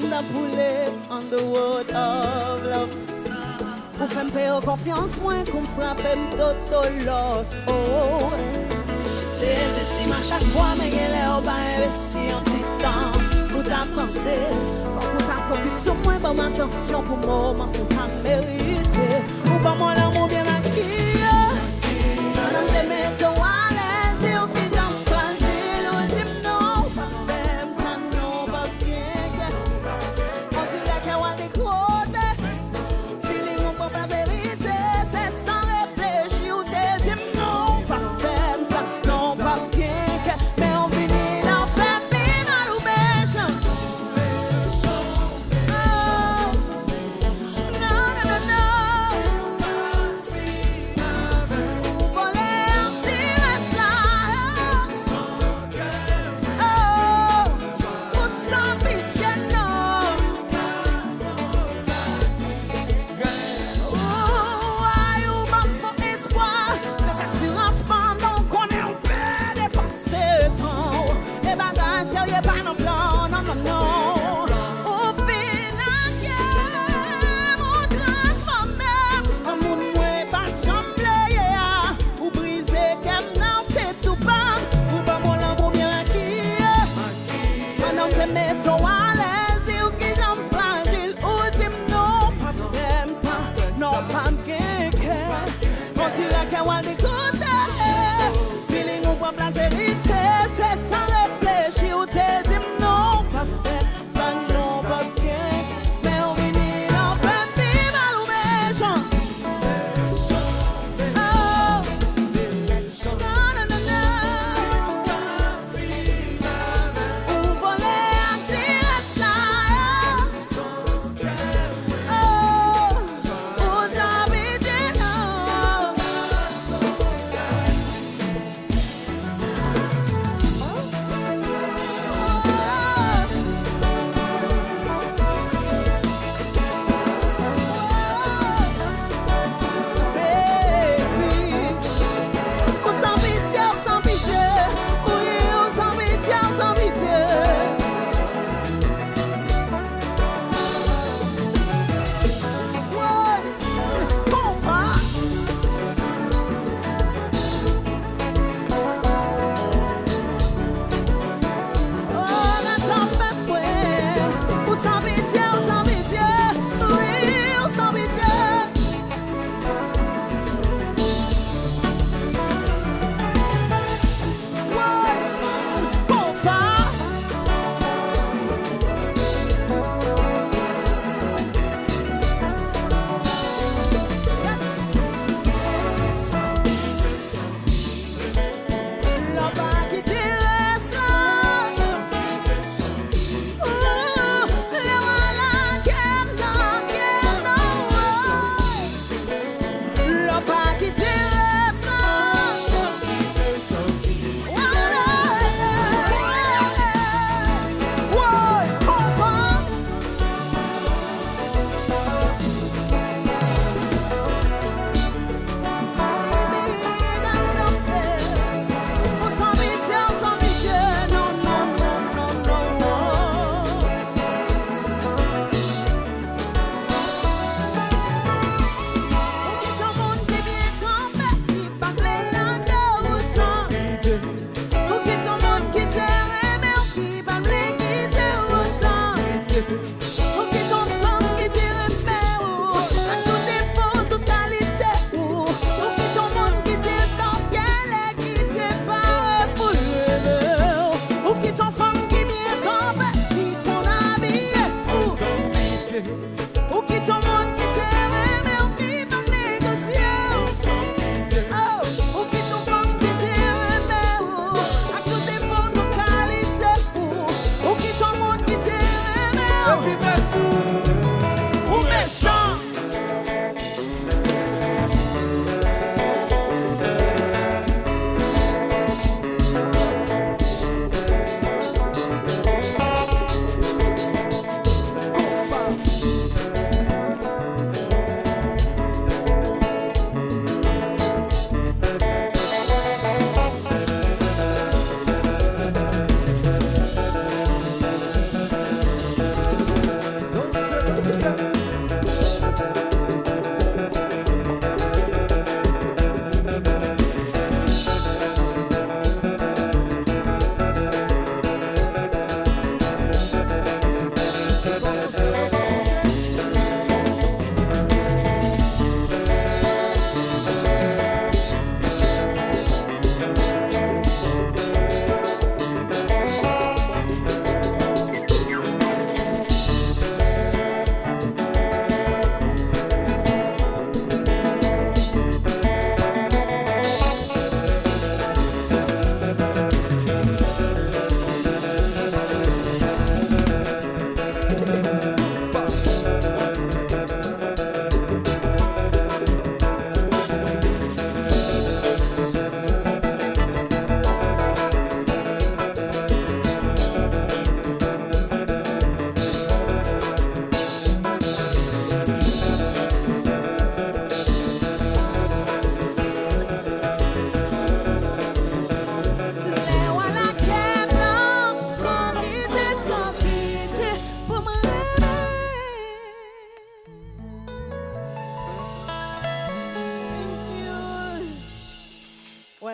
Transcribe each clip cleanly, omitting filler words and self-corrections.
the bullet on the road of love. Ou fèm payer confiance moins qu'on frappe m'toto lost. Oh, t'es investi à chaque fois mais elle est pas investi en petit temps. Pour ta pensée, pour ta focus sur moi, pas ma attention pour moment c'est ça mérite. Ou pas moi l'amour bien maquillé. On te met au à l'aise, dire que j'en fragile, ou dis non, pas femme, ça non, pas bien. On dirait qu'elle va décrocher. Feeling ou pas la vérité, c'est sans réfléchir, ou te dis non, pas femme, ça non, pas bien. Mais on finit la femme, bien mal ou méchant.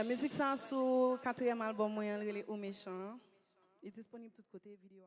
musique ça sur 4e album, moi, Ou Méchant. Il est disponible de tous côtés, vidéo.